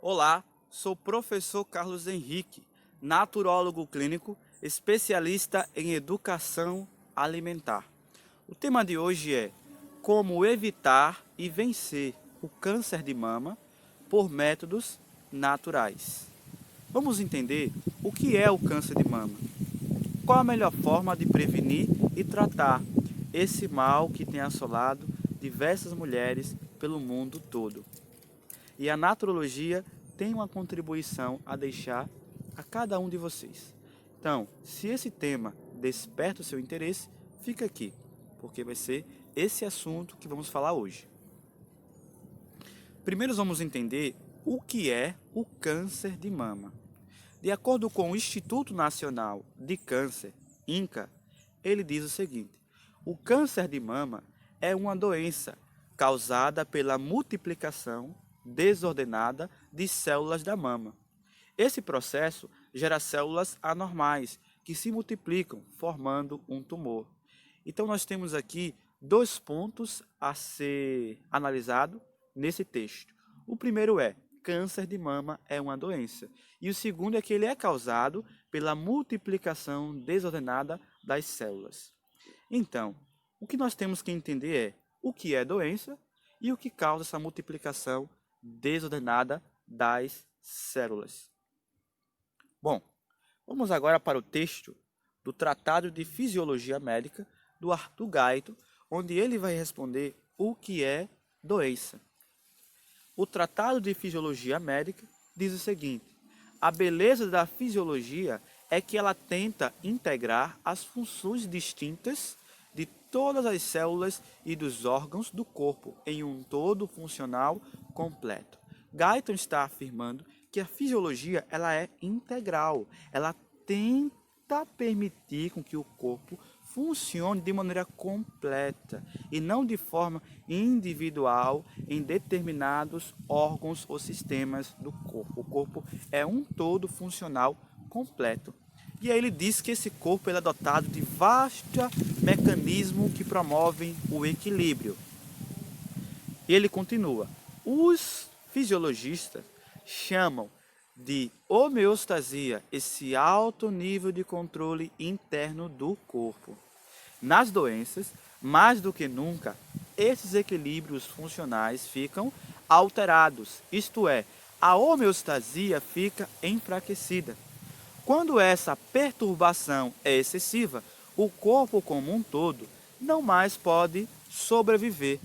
Olá, sou o professor Carlos Henrique, naturólogo clínico, especialista em educação alimentar. O tema de hoje é como evitar e vencer o câncer de mama por métodos naturais. Vamos entender o que é o câncer de mama. Qual a melhor forma de prevenir e tratar esse mal que tem assolado diversas mulheres pelo mundo todo? E a naturologia tem uma contribuição a deixar a cada um de vocês. Então, se esse tema desperta o seu interesse, fica aqui, porque vai ser esse assunto que vamos falar hoje. Primeiro vamos entender o que é o câncer de mama. De acordo com o Instituto Nacional de Câncer, INCA, ele diz o seguinte: o câncer de mama é uma doença causada pela multiplicação desordenada de células da mama. Esse processo gera células anormais que se multiplicam, formando um tumor. Então nós temos aqui dois pontos a ser analisado nesse texto. O primeiro é: câncer de mama é uma doença. E o segundo é que ele é causado pela multiplicação desordenada das células. Então, o que nós temos que entender é o que é doença e o que causa essa multiplicação desordenada das células. Bom, vamos agora para o texto do Tratado de Fisiologia Médica do Arthur Gaito, onde ele vai responder o que é doença. O Tratado de Fisiologia Médica diz o seguinte: a beleza da fisiologia é que ela tenta integrar as funções distintas de todas as células e dos órgãos do corpo em um todo funcional completo. Guyton está afirmando que a fisiologia ela é integral, ela tenta permitir com que o corpo funcione de maneira completa e não de forma individual em determinados órgãos ou sistemas do corpo. O corpo é um todo funcional completo. E aí ele diz que esse corpo é dotado de vastos mecanismos que promovem o equilíbrio. E ele continua: os fisiologistas chamam de homeostasia esse alto nível de controle interno do corpo. Nas doenças, mais do que nunca, esses equilíbrios funcionais ficam alterados, isto é, a homeostasia fica enfraquecida. Quando essa perturbação é excessiva, o corpo como um todo não mais pode sobreviver.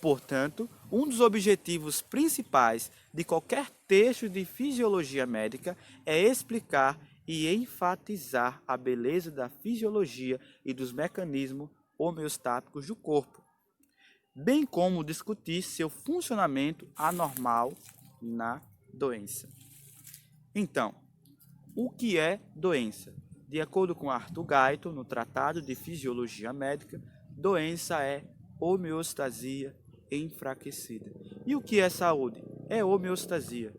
Portanto, um dos objetivos principais de qualquer texto de fisiologia médica é explicar e enfatizar a beleza da fisiologia e dos mecanismos homeostáticos do corpo, bem como discutir seu funcionamento anormal na doença. Então, o que é doença? De acordo com Arthur Gaito, no Tratado de Fisiologia Médica, doença é homeostasia enfraquecida. E o que é saúde? É homeostasia.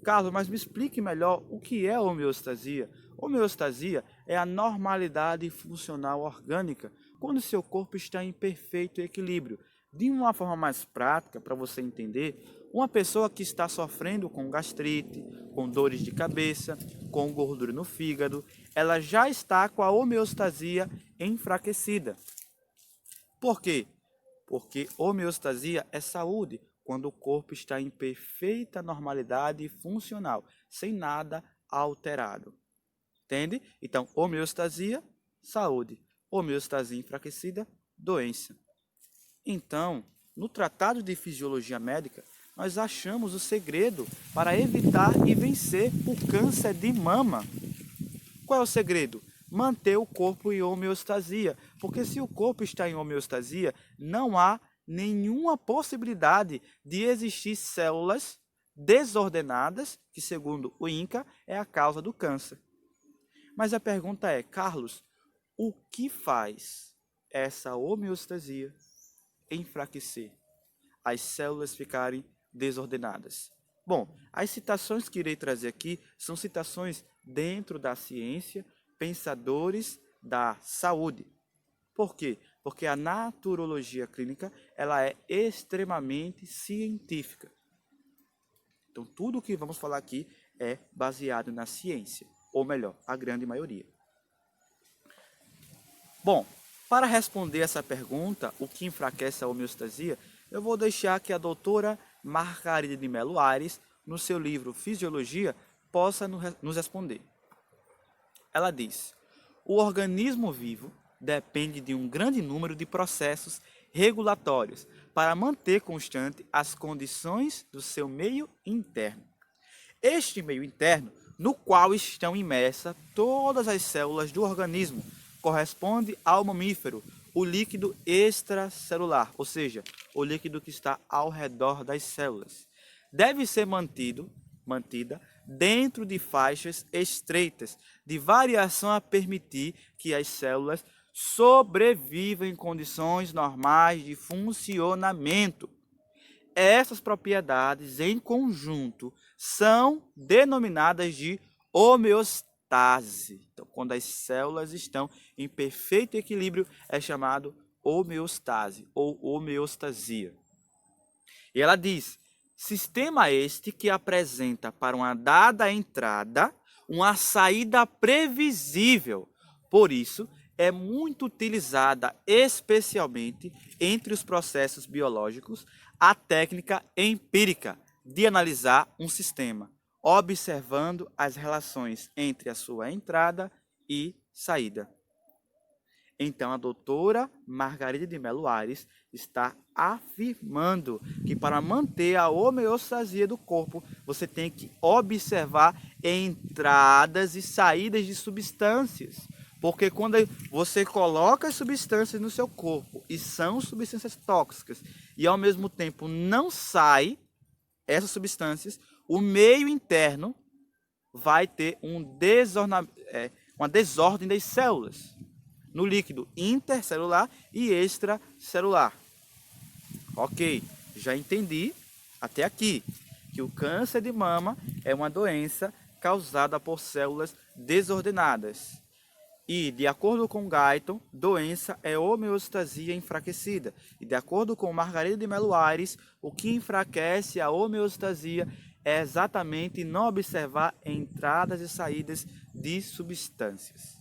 Carlos, mas me explique melhor o que é homeostasia. Homeostasia é a normalidade funcional orgânica, quando seu corpo está em perfeito equilíbrio. De uma forma mais prática, para você entender, uma pessoa que está sofrendo com gastrite, com dores de cabeça, com gordura no fígado, ela já está com a homeostasia enfraquecida. Por quê? Porque homeostasia é saúde, quando o corpo está em perfeita normalidade funcional, sem nada alterado. Entende? Então, homeostasia, saúde. Homeostasia enfraquecida, doença. Então, no Tratado de Fisiologia Médica, nós achamos o segredo para evitar e vencer o câncer de mama. Qual é o segredo? Manter o corpo em homeostasia, porque se o corpo está em homeostasia, não há nenhuma possibilidade de existir células desordenadas, que segundo o INCA é a causa do câncer. Mas a pergunta é, Carlos, o que faz essa homeostasia enfraquecer, as células ficarem desordenadas? Bom, as citações que irei trazer aqui são citações dentro da ciência, pensadores da saúde. Por quê? Porque a naturologia clínica ela é extremamente científica. Então, tudo o que vamos falar aqui é baseado na ciência, ou melhor, a grande maioria. Bom, para responder essa pergunta, o que enfraquece a homeostasia, eu vou deixar que a doutora Margarida de Melo Aires, no seu livro Fisiologia, possa nos responder. Ela diz: o organismo vivo depende de um grande número de processos regulatórios para manter constante as condições do seu meio interno. Este meio interno, no qual estão imersas todas as células do organismo, corresponde ao mamífero, o líquido extracelular, ou seja, o líquido que está ao redor das células. Deve ser mantida dentro de faixas estreitas, de variação a permitir que as células sobrevivam em condições normais de funcionamento. Essas propriedades, em conjunto, são denominadas de homeostase. Então, quando as células estão em perfeito equilíbrio, é chamado homeostase ou homeostasia. E ela diz: sistema este que apresenta para uma dada entrada uma saída previsível. Por isso, é muito utilizada, especialmente entre os processos biológicos, a técnica empírica de analisar um sistema, observando as relações entre a sua entrada e saída. Então, a doutora Margarida de Melo Aires está afirmando que para manter a homeostasia do corpo, você tem que observar entradas e saídas de substâncias. Porque quando você coloca as substâncias no seu corpo e são substâncias tóxicas e ao mesmo tempo não sai essas substâncias, o meio interno vai ter uma desordem das células no líquido intercelular e extracelular. Ok, já entendi até aqui que o câncer de mama é uma doença causada por células desordenadas. E, de acordo com Guyton, doença é homeostasia enfraquecida. E, de acordo com Margarida de Melo Aires, o que enfraquece a homeostasia é exatamente não observar entradas e saídas de substâncias.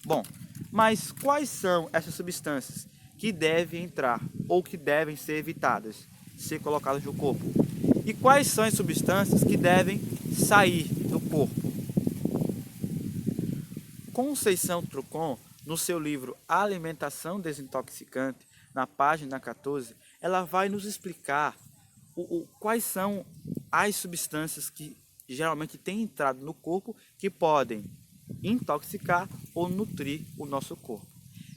Bom, mas quais são essas substâncias que devem entrar ou que devem ser evitadas, ser colocadas no corpo? E quais são as substâncias que devem sair do corpo? Conceição Trucon, no seu livro Alimentação Desintoxicante, na página 14, ela vai nos explicar quais são as substâncias que geralmente têm entrado no corpo que podem intoxicar ou nutrir o nosso corpo.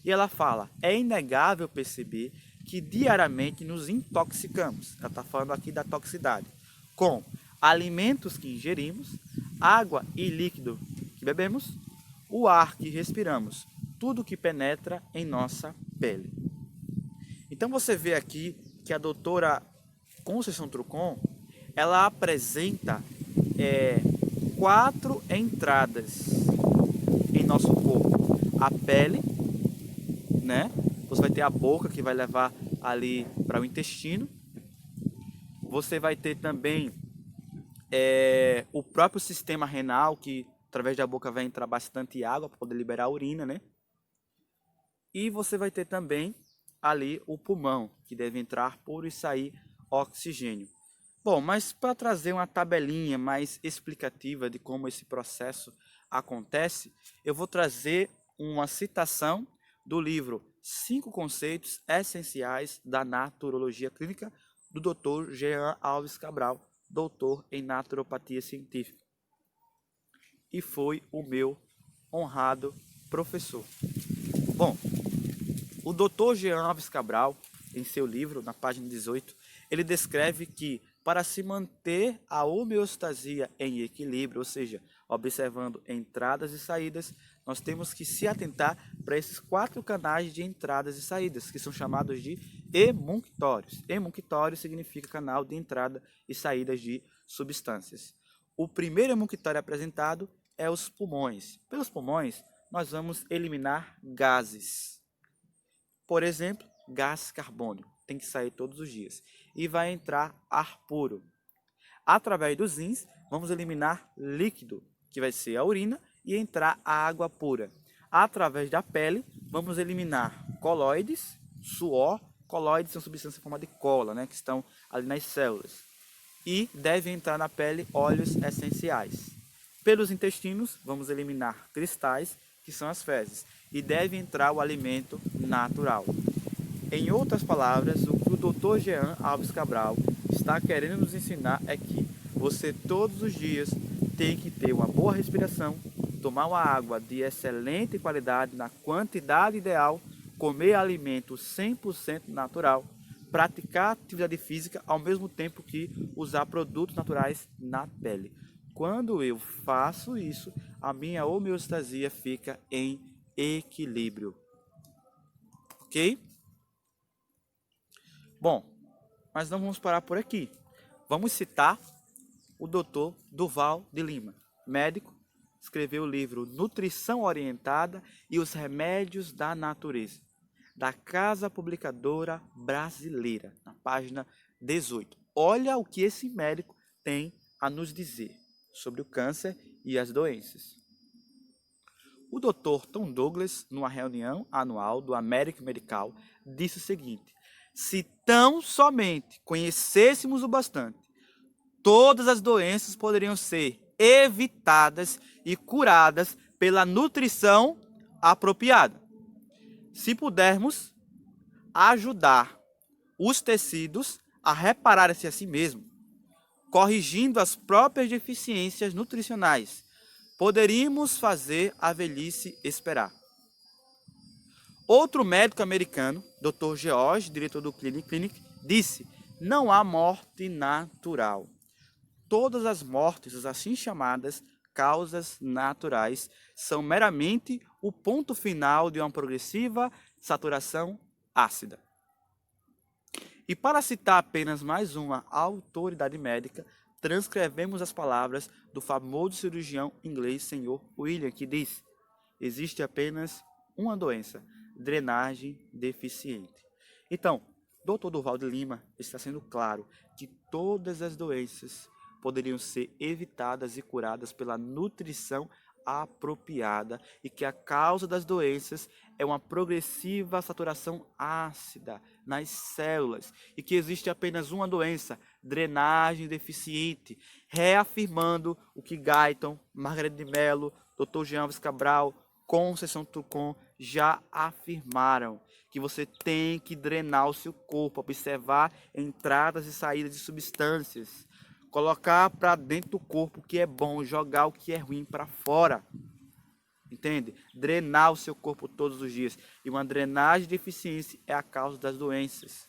E ela fala: é inegável perceber que diariamente nos intoxicamos. Ela está falando aqui da toxicidade, com alimentos que ingerimos, água e líquido que bebemos, o ar que respiramos, tudo que penetra em nossa pele. Então você vê aqui que a doutora Conceição Trucon, ela apresenta 4 entradas em nosso corpo. A pele, né? Você vai ter a boca que vai levar ali para o intestino. Você vai ter também o próprio sistema renal, que através da boca vai entrar bastante água para poder liberar a urina, né? E você vai ter também ali o pulmão, que deve entrar puro e sair oxigênio. Bom, mas para trazer uma tabelinha mais explicativa de como esse processo acontece, eu vou trazer uma citação do livro 5 Conceitos Essenciais da Naturologia Clínica, do Dr. Jean Alves Cabral, doutor em naturopatia científica. E foi o meu honrado professor. Bom, o Dr. Jean Alves Cabral, em seu livro, na página 18, ele descreve que para se manter a homeostasia em equilíbrio, ou seja, observando entradas e saídas, nós temos que se atentar para esses 4 canais de entradas e saídas, que são chamados de emunctórios. Emunctório significa canal de entrada e saídas de substâncias. O primeiro emunctório apresentado é os pulmões. Pelos pulmões, nós vamos eliminar gases. Por exemplo, gás carbônico, tem que sair todos os dias. E vai entrar ar puro. Através dos rins, vamos eliminar líquido, que vai ser a urina, e entrar a água pura. Através da pele, vamos eliminar colóides, suor. Colóides são substâncias em forma de cola, né, que estão ali nas células. E devem entrar na pele óleos essenciais. Pelos intestinos, vamos eliminar cristais, que são as fezes. E deve entrar o alimento natural. Em outras palavras, o que o Dr. Jean Alves Cabral está querendo nos ensinar é que você todos os dias tem que ter uma boa respiração, tomar uma água de excelente qualidade na quantidade ideal, comer alimento 100% natural, praticar atividade física ao mesmo tempo que usar produtos naturais na pele. Quando eu faço isso, a minha homeostasia fica em equilíbrio. Ok? Bom, mas não vamos parar por aqui. Vamos citar o Dr. Duval de Lima, médico, escreveu o livro Nutrição Orientada e os Remédios da Natureza, da Casa Publicadora Brasileira, na página 18. Olha o que esse médico tem a nos dizer sobre o câncer e as doenças. O Dr. Tom Douglas, numa reunião anual do American Medical, disse o seguinte: se tão somente conhecêssemos o bastante, todas as doenças poderiam ser evitadas e curadas pela nutrição apropriada. Se pudermos ajudar os tecidos a reparar-se a si mesmo, corrigindo as próprias deficiências nutricionais, poderíamos fazer a velhice esperar. Outro médico americano, Dr. George, diretor do Clinic, disse: não há morte natural. Todas as mortes, as assim chamadas causas naturais, são meramente o ponto final de uma progressiva saturação ácida. E para citar apenas mais uma autoridade médica, transcrevemos as palavras do famoso cirurgião inglês Sr. William, que diz: existe apenas uma doença, drenagem deficiente. Então, Dr. Duval de Lima está sendo claro que todas as doenças poderiam ser evitadas e curadas pela nutrição apropriada e que a causa das doenças é uma progressiva saturação ácida nas células e que existe apenas uma doença, drenagem deficiente, reafirmando o que Guyton, Margareth de Mello, Dr. Jean Alves Cabral, Conceição Trucon já afirmaram que você tem que drenar o seu corpo, observar entradas e saídas de substâncias, colocar para dentro do corpo o que é bom, jogar o que é ruim para fora. Entende? Drenar o seu corpo todos os dias. E uma drenagem de eficiência é a causa das doenças.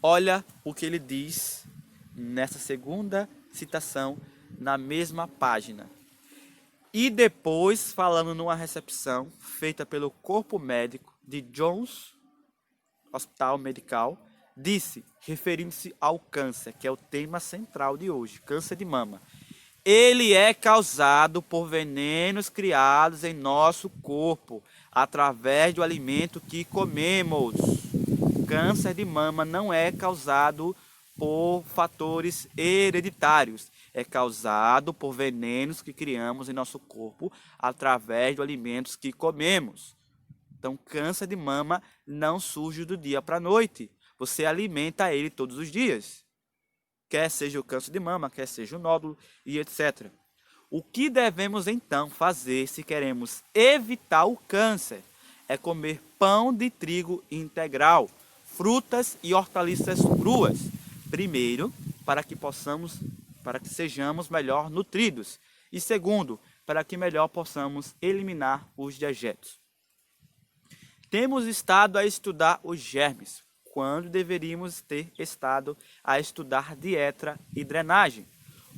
Olha o que ele diz nessa segunda citação, na mesma página. E depois, falando numa recepção feita pelo corpo médico de Jones Hospital Medical, disse, referindo-se ao câncer, que é o tema central de hoje, câncer de mama: ele é causado por venenos criados em nosso corpo, através do alimento que comemos. Câncer de mama não é causado por fatores hereditários, é causado por venenos que criamos em nosso corpo através dos alimentos que comemos. Então, câncer de mama não surge do dia para a noite. Você alimenta ele todos os dias. Quer seja o câncer de mama, quer seja o nódulo e etc. O que devemos então fazer se queremos evitar o câncer? É comer pão de trigo integral, frutas e hortaliças cruas. Primeiro, para que sejamos melhor nutridos. E segundo, para que melhor possamos eliminar os dejetos. Temos estado a estudar os germes, quando deveríamos ter estado a estudar dieta e drenagem.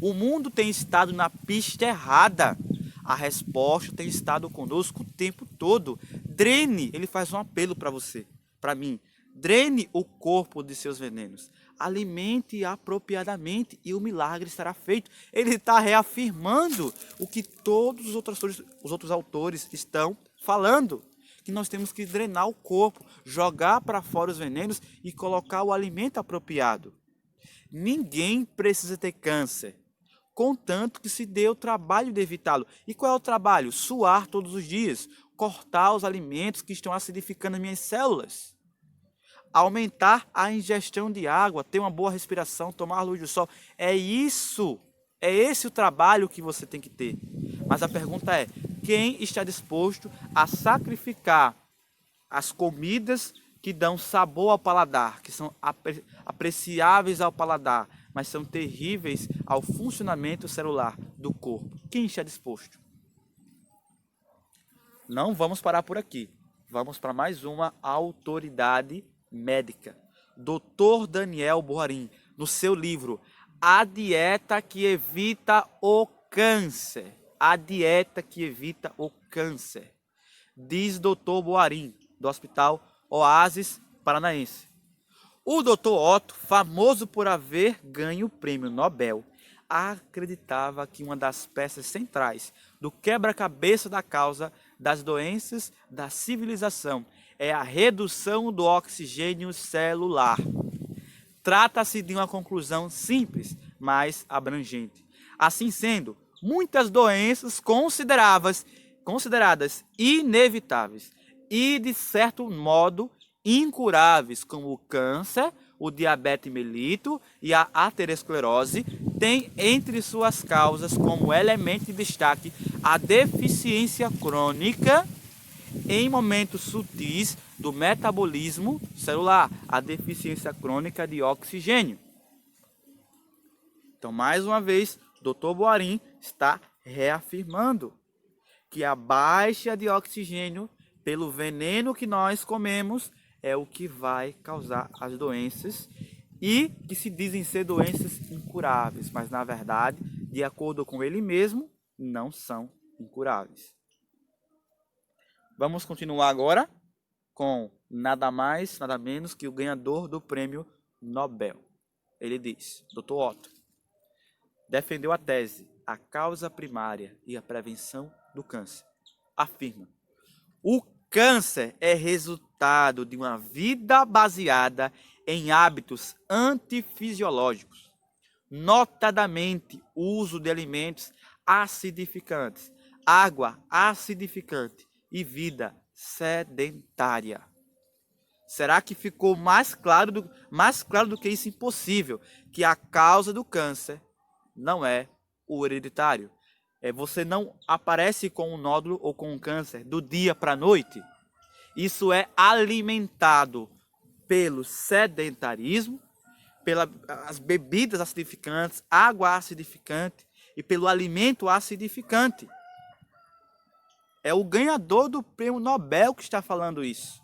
O mundo tem estado na pista errada. A resposta tem estado conosco o tempo todo. Drene, ele faz um apelo para você, para mim. Drene o corpo de seus venenos. Alimente apropriadamente e o milagre será feito. Ele está reafirmando o que todos os outros autores estão falando. Que nós temos que drenar o corpo, jogar para fora os venenos e colocar o alimento apropriado. Ninguém precisa ter câncer, contanto que se dê o trabalho de evitá-lo. E qual é o trabalho? Suar todos os dias, cortar os alimentos que estão acidificando as minhas células, aumentar a ingestão de água, ter uma boa respiração, tomar a luz do sol. É isso, é esse o trabalho que você tem que ter. Mas a pergunta é, quem está disposto a sacrificar as comidas que dão sabor ao paladar, que são apreciáveis ao paladar, mas são terríveis ao funcionamento celular do corpo? Quem está disposto? Não vamos parar por aqui. Vamos para mais uma autoridade médica. Dr. Daniel Boarim, no seu livro A Dieta que Evita o Câncer. A Dieta que Evita o Câncer. Diz Dr. Boarim, do Hospital Oásis Paranaense. O Dr. Otto, famoso por haver ganho o prêmio Nobel, acreditava que uma das peças centrais do quebra-cabeça da causa das doenças da civilização é a redução do oxigênio celular. Trata-se de uma conclusão simples, mas abrangente. Assim sendo, muitas doenças consideradas inevitáveis e, de certo modo, incuráveis, como o câncer, o diabetes mellitus e a aterosclerose, têm entre suas causas como elemento de destaque a deficiência crônica em momentos sutis do metabolismo celular, a deficiência crônica de oxigênio. Então, mais uma vez, Dr. Boarim está reafirmando que a baixa de oxigênio pelo veneno que nós comemos é o que vai causar as doenças e que se dizem ser doenças incuráveis, mas na verdade, de acordo com ele mesmo, não são incuráveis. Vamos continuar agora com nada mais, nada menos que o ganhador do prêmio Nobel. Ele diz, Dr. Otto, defendeu a tese, a causa primária e a prevenção do câncer. Afirma, o câncer é resultado de uma vida baseada em hábitos antifisiológicos, notadamente o uso de alimentos acidificantes, água acidificante e vida sedentária. Será que ficou mais claro do que isso? Impossível, que a causa do câncer não é o hereditário. Você não aparece com um nódulo ou com um câncer do dia para a noite. Isso é alimentado pelo sedentarismo, pelas bebidas acidificantes, água acidificante e pelo alimento acidificante. É o ganhador do prêmio Nobel que está falando isso.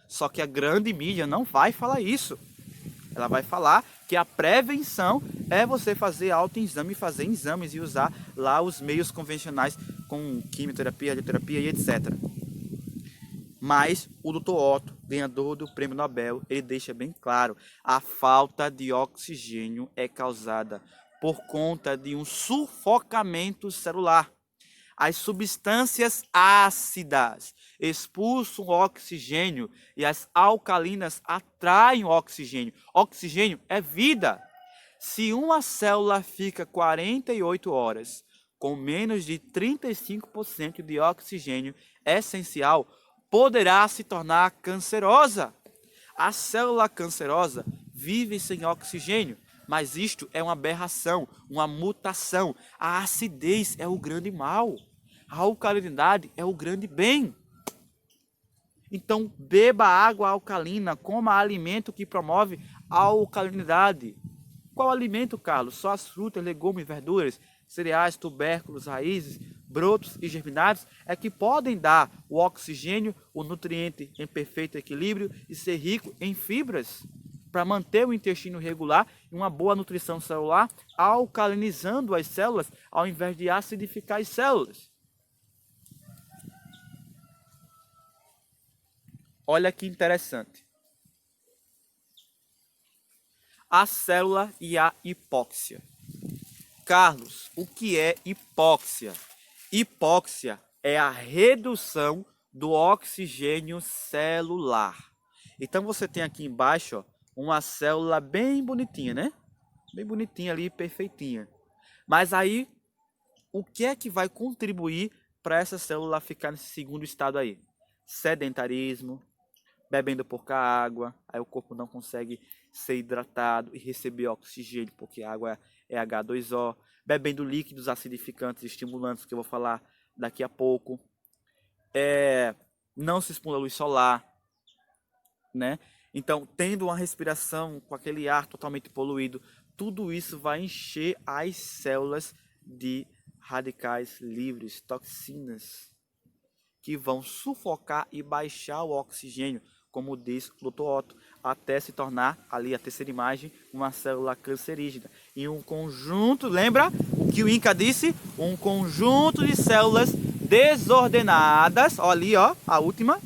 Só que a grande mídia não vai falar isso. Ela vai falar que a prevenção é você fazer autoexame, fazer exames e usar lá os meios convencionais com quimioterapia, radioterapia e etc. Mas o Dr. Otto, ganhador do prêmio Nobel, ele deixa bem claro, a falta de oxigênio é causada por conta de um sufocamento celular. As substâncias ácidas expulsam o oxigênio e as alcalinas atraem o oxigênio. Oxigênio é vida. Se uma célula fica 48 horas com menos de 35% de oxigênio essencial, poderá se tornar cancerosa. A célula cancerosa vive sem oxigênio, mas isto é uma aberração, uma mutação. A acidez é o grande mal. A alcalinidade é o grande bem. Então, beba água alcalina, coma alimento que promove a alcalinidade. Qual alimento, Carlos? Só as frutas, legumes, verduras, cereais, tubérculos, raízes, brotos e germinados é que podem dar o oxigênio, o nutriente em perfeito equilíbrio e ser rico em fibras para manter o intestino regular e uma boa nutrição celular, alcalinizando as células ao invés de acidificar as células. Olha que interessante. A célula e a hipóxia. Carlos, o que é hipóxia? Hipóxia é a redução do oxigênio celular. Então você tem aqui embaixo, ó, uma célula bem bonitinha, né? bem bonitinha ali, perfeitinha. Mas aí, o que é que vai contribuir para essa célula ficar nesse segundo estado aí? Sedentarismo, bebendo pouca água, aí o corpo não consegue ser hidratado e receber oxigênio, porque a água é H2O, bebendo líquidos acidificantes e estimulantes, que eu vou falar daqui a pouco, não se expondo à luz solar, né? Então, tendo uma respiração com aquele ar totalmente poluído, tudo isso vai encher as células de radicais livres, toxinas, que vão sufocar e baixar o oxigênio, como diz o Dr. Otto, até se tornar, ali a terceira imagem, uma célula cancerígena. E um conjunto, lembra o que o Inca disse? Um conjunto de células desordenadas, ó, ali, ó, a última.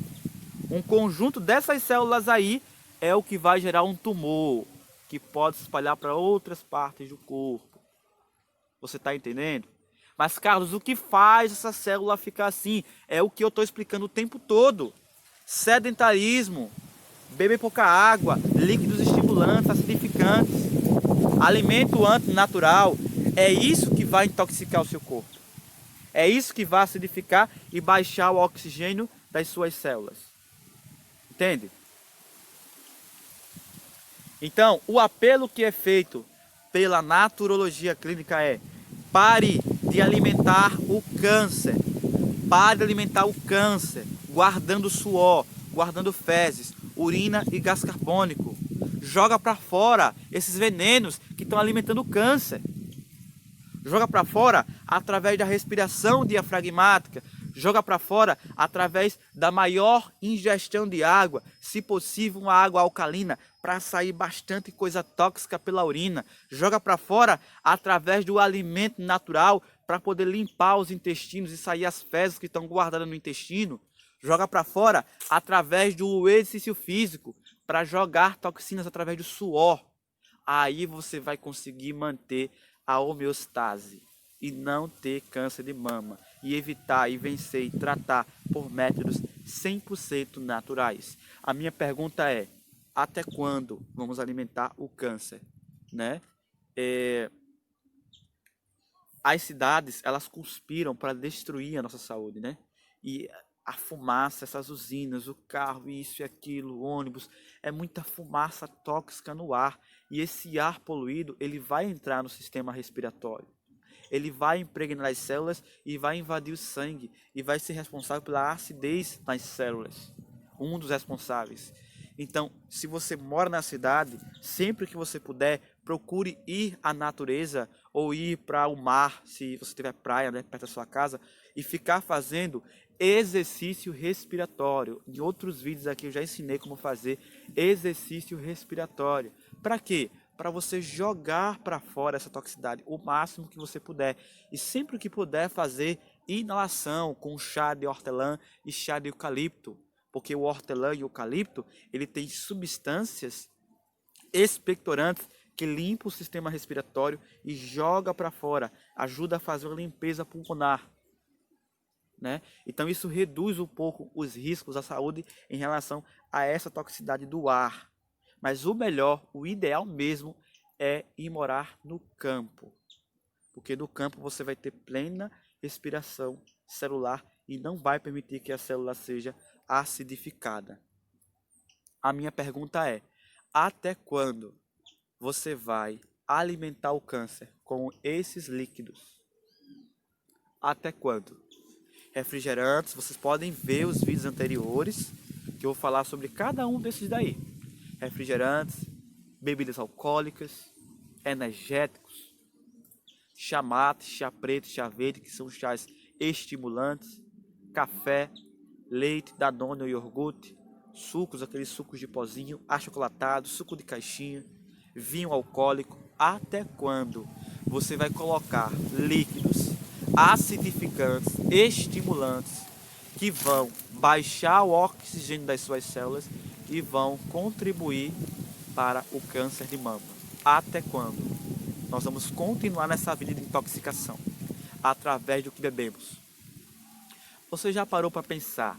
Um conjunto dessas células aí é o que vai gerar um tumor, que pode se espalhar para outras partes do corpo. Você está entendendo? Mas, Carlos, o que faz essa célula ficar assim? É o que eu estou explicando o tempo todo. Sedentarismo, beber pouca água, líquidos estimulantes, acidificantes, alimento antinatural. É isso que vai intoxicar o seu corpo. É isso que vai acidificar e baixar o oxigênio das suas células. Entende? Então, o apelo que é feito pela naturologia clínica é: pare de alimentar o câncer. Pare de alimentar o câncer, guardando suor, guardando fezes, urina e gás carbônico. Joga para fora esses venenos que estão alimentando o câncer. Joga para fora através da respiração diafragmática. Joga para fora através da maior ingestão de água, se possível uma água alcalina, para sair bastante coisa tóxica pela urina. Joga para fora através do alimento natural, para poder limpar os intestinos e sair as fezes que estão guardadas no intestino. Joga para fora através do exercício físico, para jogar toxinas através do suor. Aí você vai conseguir manter a homeostase e não ter câncer de mama, e evitar e vencer e tratar por métodos 100% naturais. A minha pergunta é: até quando vamos alimentar o câncer, né? As cidades, elas conspiram para destruir a nossa saúde, né? E a fumaça, essas usinas, o carro, isso e aquilo, o ônibus, é muita fumaça tóxica no ar. E esse ar poluído, ele vai entrar no sistema respiratório. Ele vai impregnar as células e vai invadir o sangue e vai ser responsável pela acidez nas células. Um dos responsáveis. Então, se você mora na cidade, sempre que você puder, procure ir à natureza ou ir para o mar, se você tiver praia, né, perto da sua casa, e ficar fazendo exercício respiratório. Em outros vídeos aqui eu já ensinei como fazer exercício respiratório. Para quê? Para você jogar para fora essa toxicidade o máximo que você puder. E sempre que puder fazer inalação com chá de hortelã e chá de eucalipto. Porque o hortelã e o eucalipto, ele tem substâncias expectorantes que limpam o sistema respiratório e joga para fora. Ajuda a fazer uma limpeza pulmonar. Né? Então isso reduz um pouco os riscos à saúde em relação a essa toxicidade do ar. Mas o melhor, o ideal mesmo, é ir morar no campo. Porque no campo você vai ter plena respiração celular e não vai permitir que a célula seja acidificada. A minha pergunta é: até quando você vai alimentar o câncer com esses líquidos? Até quando? Refrigerantes, vocês podem ver os vídeos anteriores, que eu vou falar sobre cada um desses daí. Refrigerantes, bebidas alcoólicas, energéticos, chá mate, chá preto, chá verde, que são chás estimulantes, café, leite, danone ou iogurte, sucos, aqueles sucos de pozinho, achocolatado, suco de caixinha, vinho alcoólico. Até quando você vai colocar líquidos acidificantes, estimulantes, que vão baixar o oxigênio das suas células e vão contribuir para o câncer de mama? Até quando? Nós vamos continuar nessa vida de intoxicação através do que bebemos. Você já parou para pensar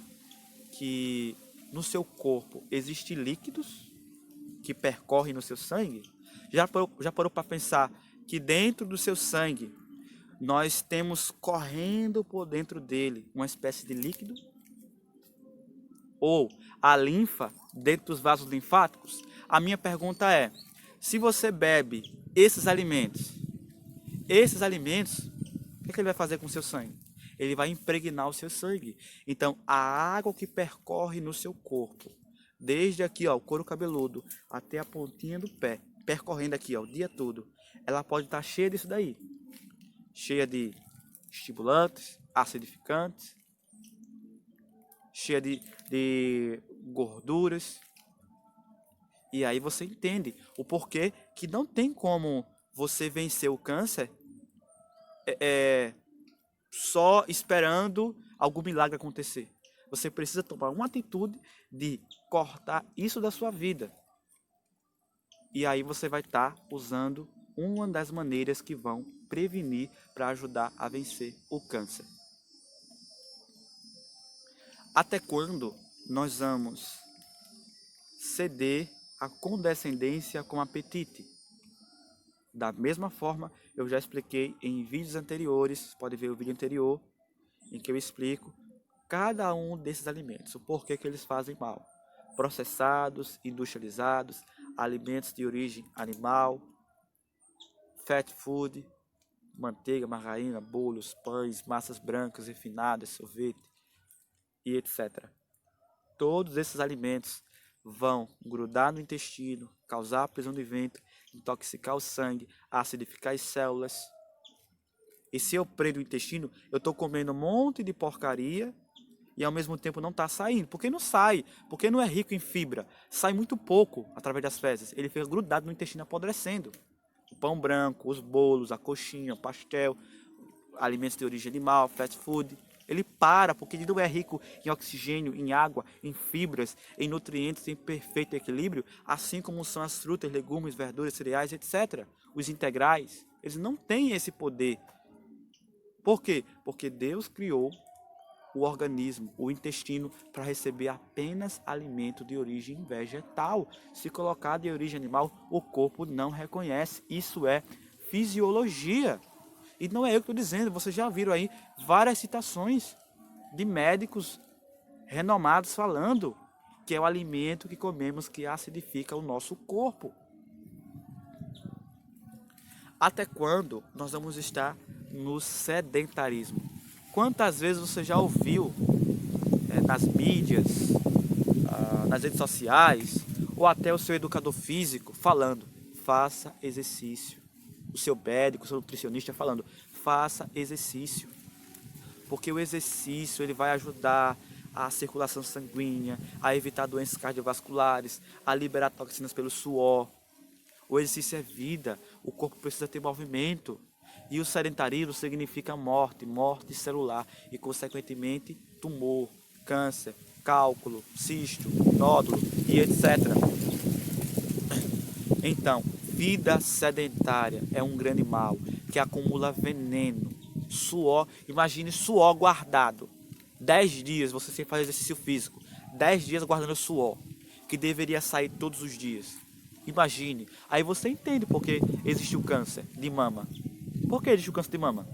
que no seu corpo existem líquidos que percorrem no seu sangue? Já parou para pensar que dentro do seu sangue nós temos correndo por dentro dele uma espécie de líquido? Ou a linfa dentro dos vasos linfáticos? A minha pergunta é, se você bebe esses alimentos, o que ele vai fazer com o seu sangue? Ele vai impregnar o seu sangue. Então, a água que percorre no seu corpo, desde aqui, ó, o couro cabeludo, até a pontinha do pé, percorrendo aqui, ó, o dia todo, ela pode estar cheia disso daí. Cheia de estimulantes, acidificantes, cheia de gorduras. E aí você entende o porquê que não tem como você vencer o câncer só esperando algum milagre acontecer. Você precisa tomar uma atitude de cortar isso da sua vida. E aí você vai estar usando uma das maneiras que vão prevenir para ajudar a vencer o câncer. Até quando nós vamos ceder à condescendência com apetite? Da mesma forma, eu já expliquei em vídeos anteriores, pode ver o vídeo anterior, em que eu explico cada um desses alimentos, o porquê que eles fazem mal. Processados, industrializados, alimentos de origem animal, fast food, manteiga, margarina, bolos, pães, massas brancas, refinadas, sorvete e etc. Todos esses alimentos vão grudar no intestino, causar prisão de ventre, intoxicar o sangue, acidificar as células. E se eu prendo o intestino, eu estou comendo um monte de porcaria e ao mesmo tempo não está saindo. Por que não sai? Porque não é rico em fibra. Sai muito pouco através das fezes. Ele fica grudado no intestino apodrecendo. O pão branco, os bolos, a coxinha, o pastel, alimentos de origem animal, fast food. Ele para porque ele não é rico em oxigênio, em água, em fibras, em nutrientes em perfeito equilíbrio, assim como são as frutas, legumes, verduras, cereais, etc. Os integrais, eles não têm esse poder. Por quê? Porque Deus criou o organismo, o intestino, para receber apenas alimento de origem vegetal. Se colocar de origem animal, o corpo não reconhece. Isso é fisiologia. E não é eu que estou dizendo, vocês já viram aí várias citações de médicos renomados falando que é o alimento que comemos que acidifica o nosso corpo. Até quando nós vamos estar no sedentarismo? Quantas vezes você já ouviu nas mídias, nas redes sociais, ou até o seu educador físico falando, faça exercício. O seu médico, o seu nutricionista falando, faça exercício. Porque o exercício ele vai ajudar a circulação sanguínea, a evitar doenças cardiovasculares, a liberar toxinas pelo suor. O exercício é vida, o corpo precisa ter movimento. E o sedentarismo significa morte, morte celular e, consequentemente, tumor, câncer, cálculo, cisto, nódulo e etc. Então, vida sedentária é um grande mal que acumula veneno, suor. Imagine suor guardado. 10 dias você sem fazer exercício físico, 10 dias guardando suor, que deveria sair todos os dias. Imagine. Aí você entende por que existe o câncer de mama. Por que existe o câncer de mama?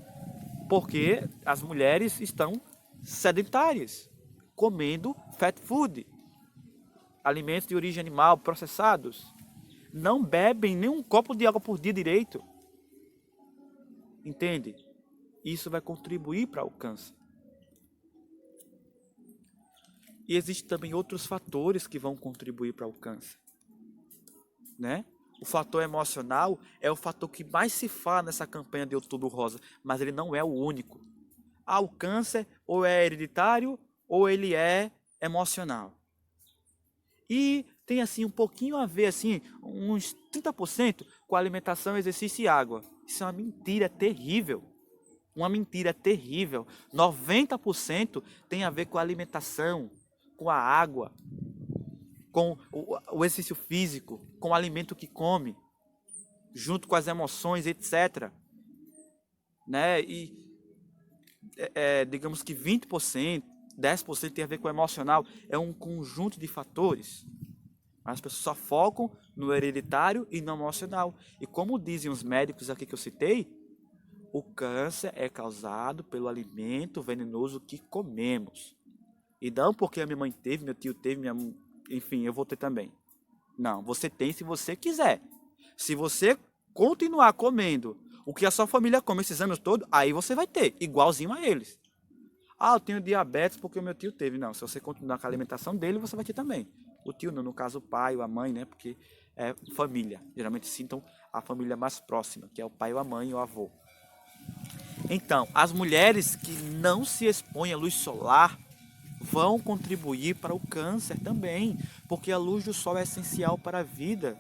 Porque as mulheres estão sedentárias, comendo fast food, alimentos de origem animal processados. Não bebem nem um copo de água por dia direito. Entende? Isso vai contribuir para o câncer. E existem também outros fatores que vão contribuir para o câncer, né? O fator emocional é o fator que mais se fala nessa campanha de Outubro Rosa, mas ele não é o único. O câncer ou é hereditário ou ele é emocional. E tem assim um pouquinho a ver, assim, uns 30% com alimentação, exercício e água. Isso é uma mentira terrível. Uma mentira terrível. 90% tem a ver com a alimentação, com a água, com o exercício físico, com o alimento que come, junto com as emoções, etc. Né? E digamos que 20%, 10% tem a ver com o emocional. É um conjunto de fatores As pessoas só focam no hereditário e no emocional. E como dizem os médicos aqui que eu citei, o câncer é causado pelo alimento venenoso que comemos. E não porque a minha mãe teve, meu tio teve, enfim, eu vou ter também. Não, você tem se você quiser. Se você continuar comendo o que a sua família come esses anos todos, aí você vai ter, igualzinho a eles. Ah, eu tenho diabetes porque o meu tio teve. Não, se você continuar com a alimentação dele, você vai ter também. O tio, no caso o pai ou a mãe, né? Porque é família. Geralmente sintam a família mais próxima, que é o pai ou a mãe ou o avô. Então, as mulheres que não se expõem à luz solar vão contribuir para o câncer também, porque a luz do sol é essencial para a vida.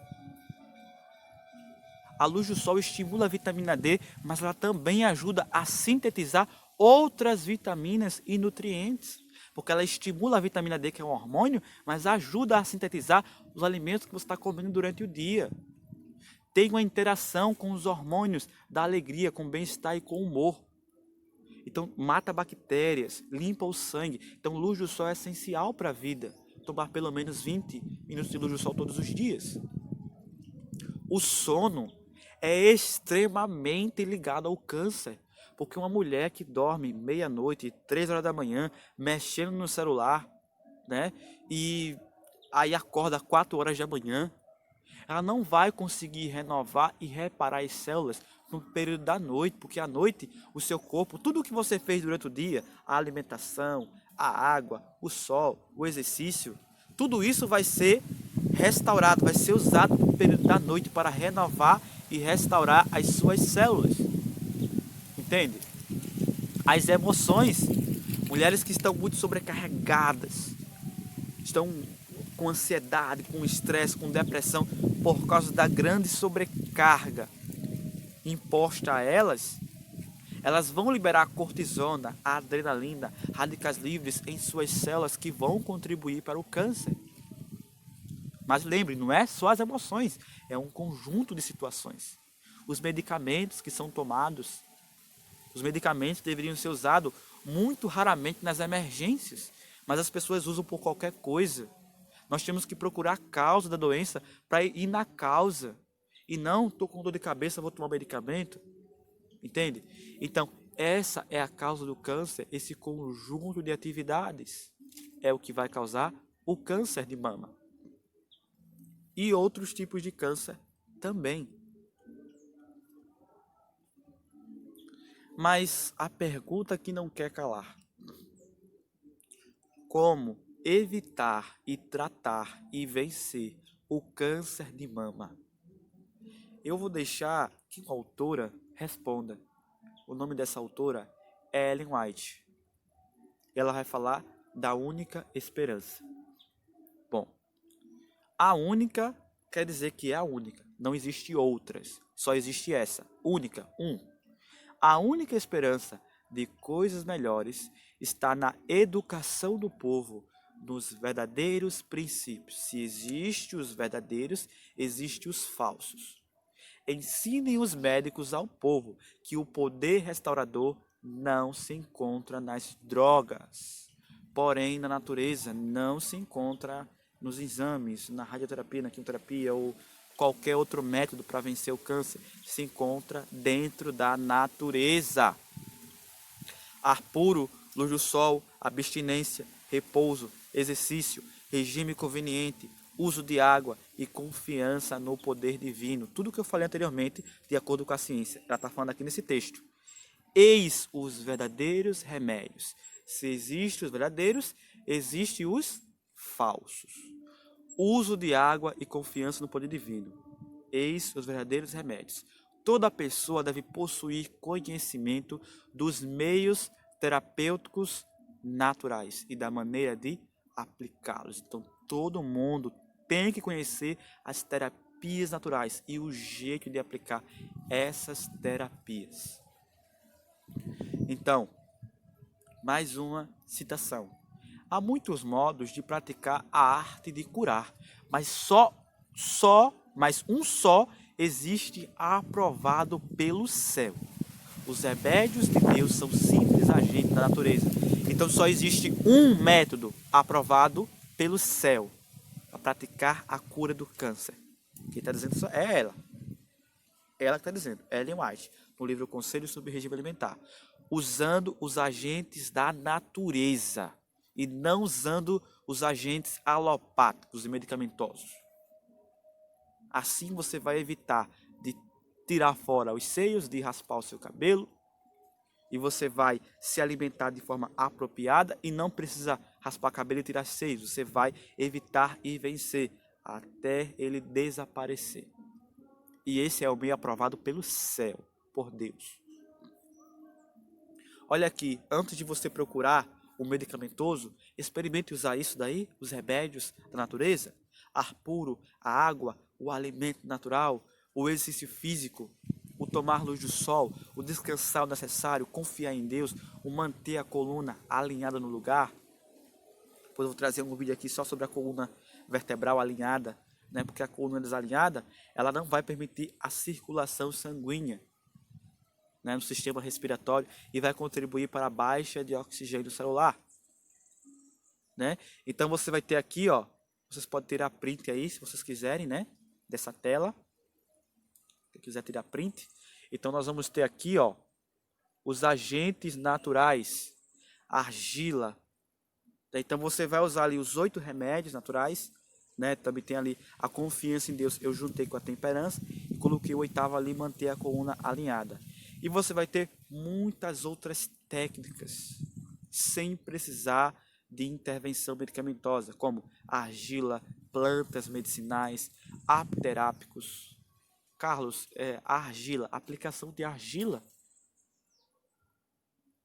A luz do sol estimula a vitamina D, mas ela também ajuda a sintetizar outras vitaminas e nutrientes, porque ela estimula a vitamina D, que é um hormônio, mas ajuda a sintetizar os alimentos que você está comendo durante o dia. Tem uma interação com os hormônios da alegria, com o bem-estar e com o humor. Então, mata bactérias, limpa o sangue. Então, luz do sol é essencial para a vida. Tomar pelo menos 20 minutos de luz do sol todos os dias. O sono é extremamente ligado ao câncer. Porque uma mulher que dorme meia-noite, 3 horas da manhã, mexendo no celular, né? E aí acorda 4 horas da manhã, ela não vai conseguir renovar e reparar as células no período da noite, porque à noite o seu corpo, tudo o que você fez durante o dia, a alimentação, a água, o sol, o exercício, tudo isso vai ser restaurado, vai ser usado no período da noite para renovar e restaurar as suas células. Entende? As emoções, mulheres que estão muito sobrecarregadas, estão com ansiedade, com estresse, com depressão, por causa da grande sobrecarga imposta a elas, elas vão liberar a cortisona, a adrenalina, radicais livres em suas células que vão contribuir para o câncer. Mas lembre, não é só as emoções, é um conjunto de situações. Os medicamentos que são tomados, os medicamentos deveriam ser usados muito raramente nas emergências, mas as pessoas usam por qualquer coisa. Nós temos que procurar a causa da doença para ir na causa. E não, estou com dor de cabeça, vou tomar medicamento. Entende? Então, essa é a causa do câncer, esse conjunto de atividades é o que vai causar o câncer de mama. E outros tipos de câncer também. Mas a pergunta que não quer calar: como evitar e tratar e vencer o câncer de mama? Eu vou deixar que a autora responda. O nome dessa autora é Ellen White. Ela vai falar da única esperança. Bom, a única quer dizer que é a única. Não existe outras. Só existe essa. Única. A única esperança de coisas melhores está na educação do povo, nos verdadeiros princípios. Se existem os verdadeiros, existem os falsos. Ensinem os médicos ao povo que o poder restaurador não se encontra nas drogas, porém na natureza, não se encontra nos exames, na radioterapia, na quimioterapia ou qualquer outro método para vencer o câncer, se encontra dentro da natureza. Ar puro, luz do sol, abstinência, repouso, exercício, regime conveniente, uso de água e confiança no poder divino. Tudo o que eu falei anteriormente, de acordo com a ciência. Ela está falando aqui nesse texto. Eis os verdadeiros remédios. Se existem os verdadeiros, existem os falsos. Uso de água e confiança no poder divino. Eis os verdadeiros remédios. Toda pessoa deve possuir conhecimento dos meios terapêuticos naturais e da maneira de aplicá-los. Então, todo mundo tem que conhecer as terapias naturais e o jeito de aplicar essas terapias. Então, mais uma citação. Há muitos modos de praticar a arte de curar, mas um só existe aprovado pelo céu. Os remédios de Deus são simples agentes da natureza. Então só existe um método aprovado pelo céu. praticar a cura do câncer. Quem está dizendo isso é ela. Ela que está dizendo, Ellen White, no livro Conselho sobre Regime Alimentar. Usando os agentes da natureza e não usando os agentes alopáticos e medicamentosos. Assim você vai evitar de tirar fora os seios, de raspar o seu cabelo, e você vai se alimentar de forma apropriada e não precisa raspar cabelo e tirar seios. Você vai evitar e vencer até ele desaparecer. E esse é o meio aprovado pelo céu, por Deus. Olha aqui, antes de você procurar o medicamentoso, experimente usar isso daí, os remédios da natureza, ar puro, a água, o alimento natural, o exercício físico, o tomar luz do sol, o descansar o necessário, confiar em Deus, o manter a coluna alinhada no lugar. Depois eu vou trazer um vídeo aqui só sobre a coluna vertebral alinhada, né? Porque a coluna desalinhada, ela não vai permitir a circulação sanguínea, né, no sistema respiratório e vai contribuir para a baixa de oxigênio celular, né? Então você vai ter aqui, ó, vocês podem tirar print aí, se vocês quiserem, né, dessa tela. Se quiser tirar print. Então nós vamos ter aqui, ó, os agentes naturais, argila. Então você vai usar ali os 8 remédios naturais, né? Também tem ali a confiança em Deus. Eu juntei com a temperança e coloquei o 8º ali, manter a coluna alinhada. E você vai ter muitas outras técnicas, sem precisar de intervenção medicamentosa, como argila, plantas medicinais, apterápicos. Carlos, argila, aplicação de argila,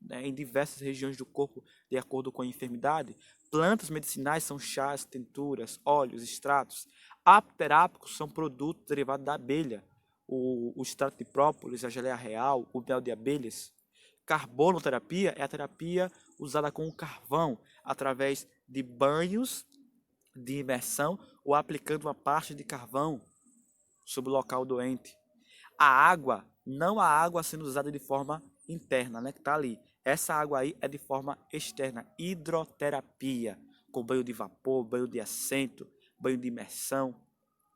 né, em diversas regiões do corpo, de acordo com a enfermidade. Plantas medicinais são chás, tinturas, óleos, extratos. Apterápicos são produtos derivados da abelha. O extrato de própolis, a geleia real, o mel de abelhas. Carbonoterapia é a terapia usada com o carvão, através de banhos de imersão ou aplicando uma parte de carvão sobre o local doente. A água, não a água sendo usada de forma interna, né, que está ali. Essa água aí é de forma externa, hidroterapia, com banho de vapor, banho de assento, banho de imersão,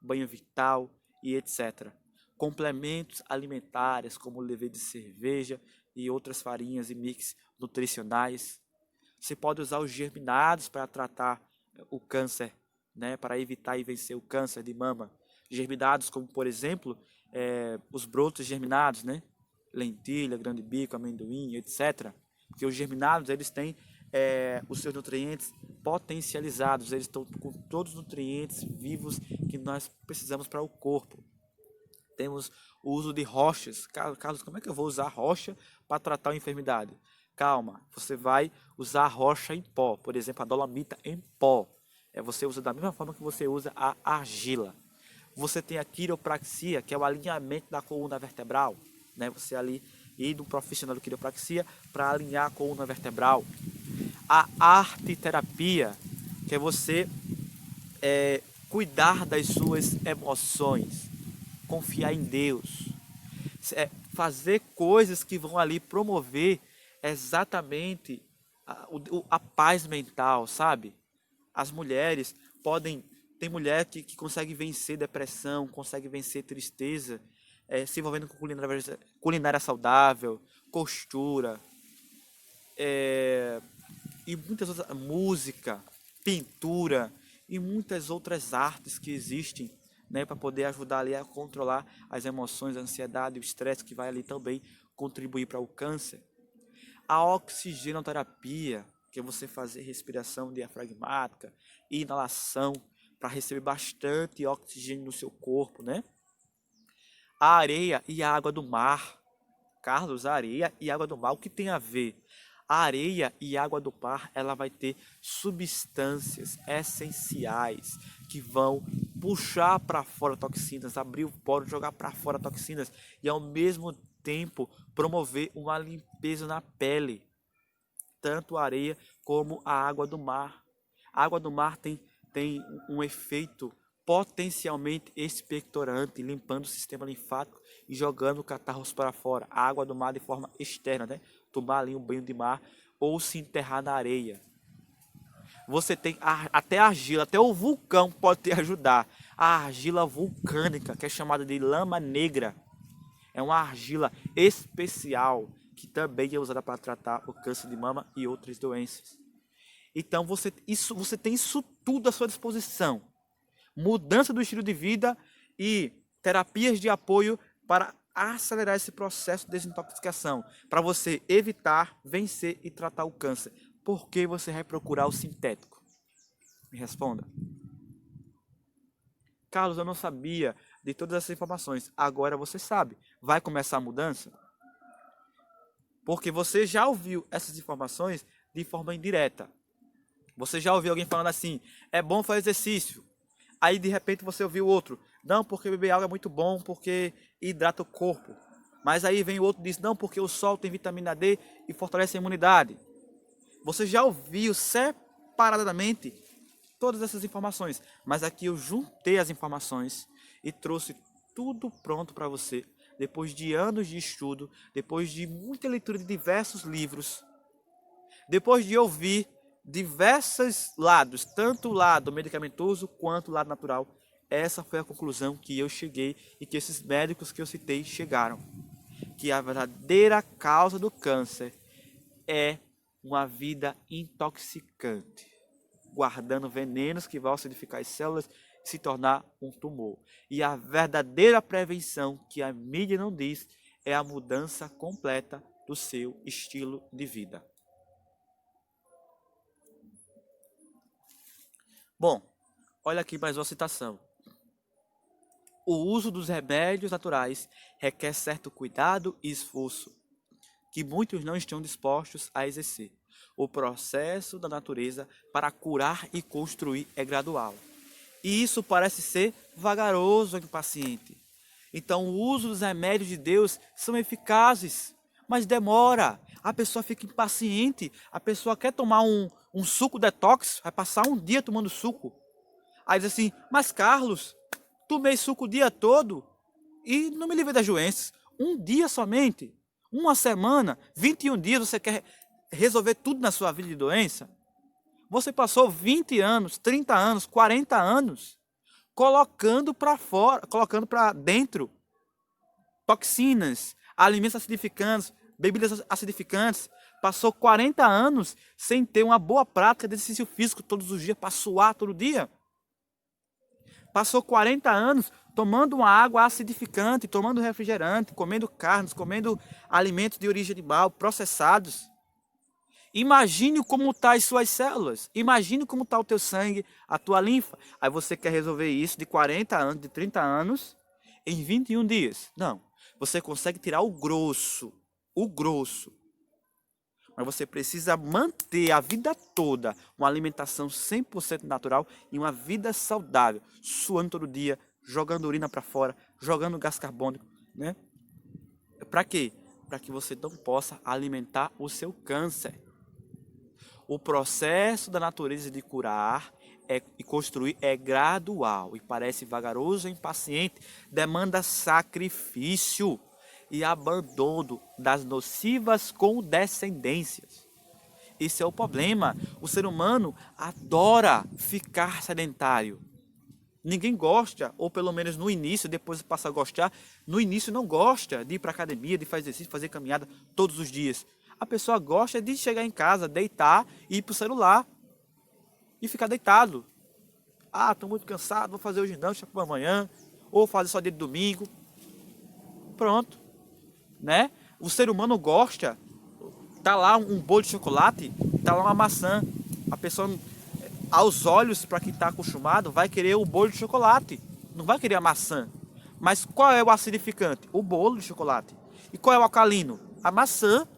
banho vital e etc. Complementos alimentares, como levedura de cerveja e outras farinhas e mix nutricionais. Você pode usar os germinados para tratar o câncer, né, para evitar e vencer o câncer de mama. Germinados como, por exemplo, os brotos germinados, né? Lentilha, grande bico, amendoim, etc. Porque os germinados, eles têm os seus nutrientes potencializados, eles estão com todos os nutrientes vivos que nós precisamos para o corpo. Temos o uso de rochas. Carlos, como é que eu vou usar rocha para tratar uma enfermidade? Calma, você vai usar a rocha em pó, por exemplo, a dolomita em pó. Você usa da mesma forma que você usa a argila. Você tem a quiropraxia, que é o alinhamento da coluna vertebral, né? Você ali ir do profissional de quiropraxia para alinhar a coluna vertebral. A arte-terapia, que é você cuidar das suas emoções, confiar em Deus, fazer coisas que vão ali promover exatamente a paz mental, sabe? As mulheres podem, tem mulher que consegue vencer depressão, consegue vencer tristeza, se envolvendo com culinária saudável, costura, e muitas outras, música, pintura e muitas outras artes que existem, né, para poder ajudar ali a controlar as emoções, a ansiedade, o estresse, que vai ali também contribuir para o câncer. A oxigenoterapia, que é você fazer respiração diafragmática, inalação, para receber bastante oxigênio no seu corpo, né? A areia e a água do mar. Carlos, a areia e a água do mar, o que tem a ver? A areia e a água do mar, ela vai ter substâncias essenciais que vão puxar para fora toxinas, abrir o poro, jogar para fora toxinas e ao mesmo tempo promover uma limpeza na pele. Tanto a areia como a água do mar. A água do mar tem um efeito potencialmente expectorante, limpando o sistema linfático e jogando catarros para fora. A água do mar de forma externa, né? Tomar ali um banho de mar ou se enterrar na areia. Você tem até argila, até o vulcão pode te ajudar. A argila vulcânica, que é chamada de lama negra, é uma argila especial que também é usada para tratar o câncer de mama e outras doenças. Então você tem isso tudo à sua disposição. Mudança do estilo de vida e terapias de apoio para acelerar esse processo de desintoxicação, para você evitar, vencer e tratar o câncer. Por que você vai procurar o sintético? Me responda. Carlos, eu não sabia de todas essas informações. Agora você sabe. Vai começar a mudança? Porque você já ouviu essas informações de forma indireta. Você já ouviu alguém falando assim, é bom fazer exercício. Aí de repente você ouviu outro, não, porque beber água é muito bom, porque hidrata o corpo. Mas aí vem o outro e diz, não, porque o sol tem vitamina D e fortalece a imunidade. Você já ouviu separadamente todas essas informações, mas aqui eu juntei as informações e trouxe tudo pronto para você, depois de anos de estudo, depois de muita leitura de diversos livros, depois de ouvir diversos lados, tanto o lado medicamentoso quanto o lado natural. Essa foi a conclusão que eu cheguei e que esses médicos que eu citei chegaram. Que a verdadeira causa do câncer é uma vida intoxicante, guardando venenos que vão acidificar as células e se tornar um tumor. E a verdadeira prevenção, que a mídia não diz, é a mudança completa do seu estilo de vida. Bom, olha aqui mais uma citação. O uso dos remédios naturais requer certo cuidado e esforço, que muitos não estão dispostos a exercer. O processo da natureza para curar e construir é gradual. E isso parece ser vagaroso em paciente. Então o uso dos remédios de Deus são eficazes, mas demora. A pessoa fica impaciente, a pessoa quer tomar um suco detox, vai passar um dia tomando suco. Aí diz assim, mas Carlos, tomei suco o dia todo e não me livrei das doenças. Um dia somente, uma semana, 21 dias, você quer resolver tudo na sua vida de doença? Você passou 20 anos, 30 anos, 40 anos colocando para fora, colocando para dentro toxinas, alimentos acidificantes, bebidas acidificantes. Passou 40 anos sem ter uma boa prática de exercício físico todos os dias, para suar todo dia. Passou 40 anos tomando uma água acidificante, tomando refrigerante, comendo carnes, comendo alimentos de origem animal, processados. Imagine como estão as suas células. Imagine como está o teu sangue, a tua linfa. Aí você quer resolver isso de 40 anos, de 30 anos, em 21 dias. Não. Você consegue tirar o grosso. O grosso. Mas você precisa manter a vida toda uma alimentação 100% natural e uma vida saudável. Suando todo dia, jogando urina para fora, jogando gás carbônico, né? Para quê? Para que você não possa alimentar o seu câncer. O processo da natureza de curar e construir é gradual e parece vagaroso e impaciente, demanda sacrifício e abandono das nocivas condescendências. Esse é o problema. O ser humano adora ficar sedentário. Ninguém gosta, ou pelo menos no início, depois passa a gostar. No início não gosta de ir para a academia, de fazer exercício, fazer caminhada todos os dias. A pessoa gosta de chegar em casa, deitar e ir para o celular. E ficar deitado. Ah, estou muito cansado, vou fazer hoje não, deixa para amanhã. Ou fazer só dia de domingo. Pronto. Né? O ser humano gosta. Tá lá um bolo de chocolate, tá lá uma maçã. A pessoa, aos olhos, para quem está acostumado, vai querer o bolo de chocolate. Não vai querer a maçã. Mas qual é o acidificante? O bolo de chocolate. E qual é o alcalino? A maçã.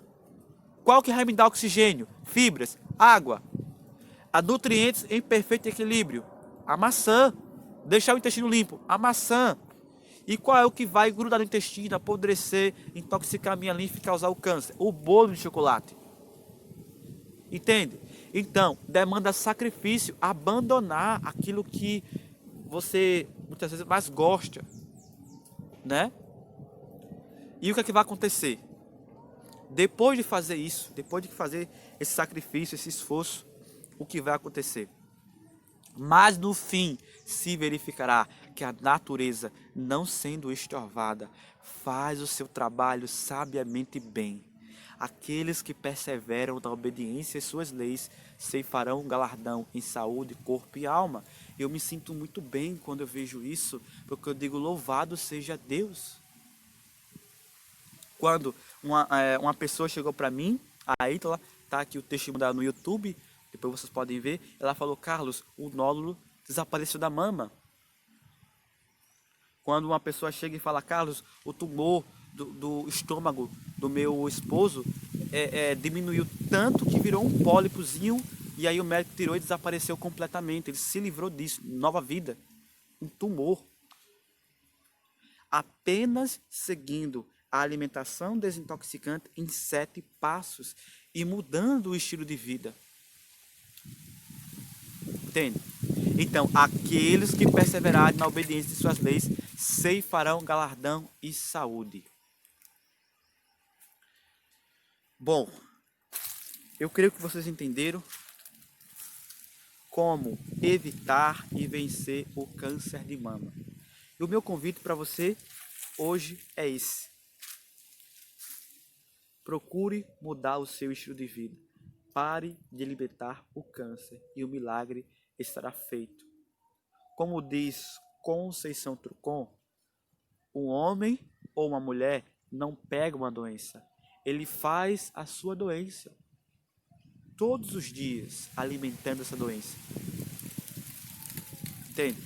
Qual que vai me dar oxigênio? Fibras, água. A nutrientes em perfeito equilíbrio. A maçã. Deixar o intestino limpo. A maçã. E qual é o que vai grudar no intestino, apodrecer, intoxicar a minha linfa e causar o câncer? O bolo de chocolate. Entende? Então, demanda sacrifício, abandonar aquilo que você muitas vezes mais gosta, né? E o que é que vai acontecer? Depois de fazer isso, depois de fazer esse sacrifício, esse esforço, o que vai acontecer. Mas no fim se verificará que a natureza, não sendo estorvada, faz o seu trabalho sabiamente bem. Aqueles que perseveram na obediência às suas leis ceifarão um galardão em saúde, corpo e alma. Eu me sinto muito bem quando eu vejo isso, porque eu digo louvado seja Deus. Quando uma pessoa chegou para mim, a Ítala, tá aqui o testemunho dela no YouTube, depois vocês podem ver, ela falou: Carlos, o nódulo desapareceu da mama. Quando uma pessoa chega e fala: Carlos, o tumor do estômago do meu esposo diminuiu tanto que virou um pólipozinho, e aí o médico tirou e desapareceu completamente. Ele se livrou disso, nova vida, um tumor. Apenas seguindo a alimentação desintoxicante em 7 passos e mudando o estilo de vida. Entende? Então, aqueles que perseverarem na obediência de suas leis ceifarão galardão e saúde. Bom, eu creio que vocês entenderam como evitar e vencer o câncer de mama. E o meu convite para você hoje é esse. Procure mudar o seu estilo de vida. Pare de alimentar o câncer e o milagre estará feito. Como diz Conceição Trucon, um homem ou uma mulher não pega uma doença, ele faz a sua doença todos os dias, alimentando essa doença. Entende?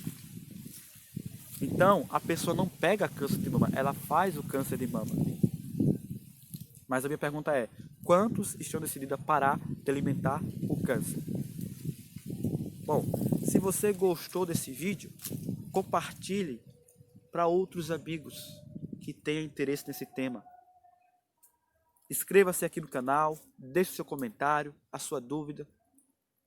Então, a pessoa não pega câncer de mama, ela faz o câncer de mama. Mas a minha pergunta é: quantos estão decididos a parar de alimentar o câncer? Bom, se você gostou desse vídeo, compartilhe para outros amigos que tenham interesse nesse tema. Inscreva-se aqui no canal, deixe o seu comentário, a sua dúvida.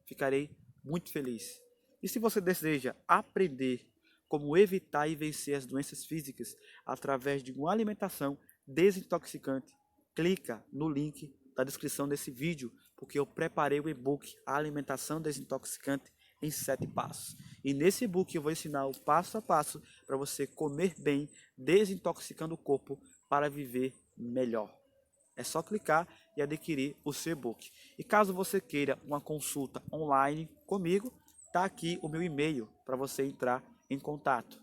Ficarei muito feliz. E se você deseja aprender como evitar e vencer as doenças físicas através de uma alimentação desintoxicante, clica no link da descrição desse vídeo, porque eu preparei o e-book A Alimentação Desintoxicante em 7 passos. E nesse e-book eu vou ensinar o passo a passo para você comer bem, desintoxicando o corpo para viver melhor. É só clicar e adquirir o seu e-book. E caso você queira uma consulta online comigo, está aqui o meu e-mail para você entrar em contato.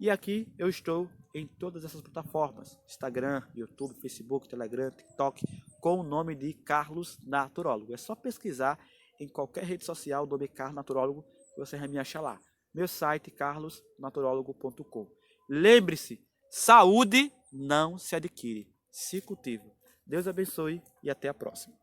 E aqui eu estou em todas essas plataformas: Instagram, YouTube, Facebook, Telegram, TikTok, com o nome de Carlos Naturólogo. É só pesquisar em qualquer rede social o nome Carlos Naturólogo que você vai me achar lá. Meu site carlosnaturólogo.com. Lembre-se, saúde não se adquire, se cultiva. Deus abençoe e até a próxima.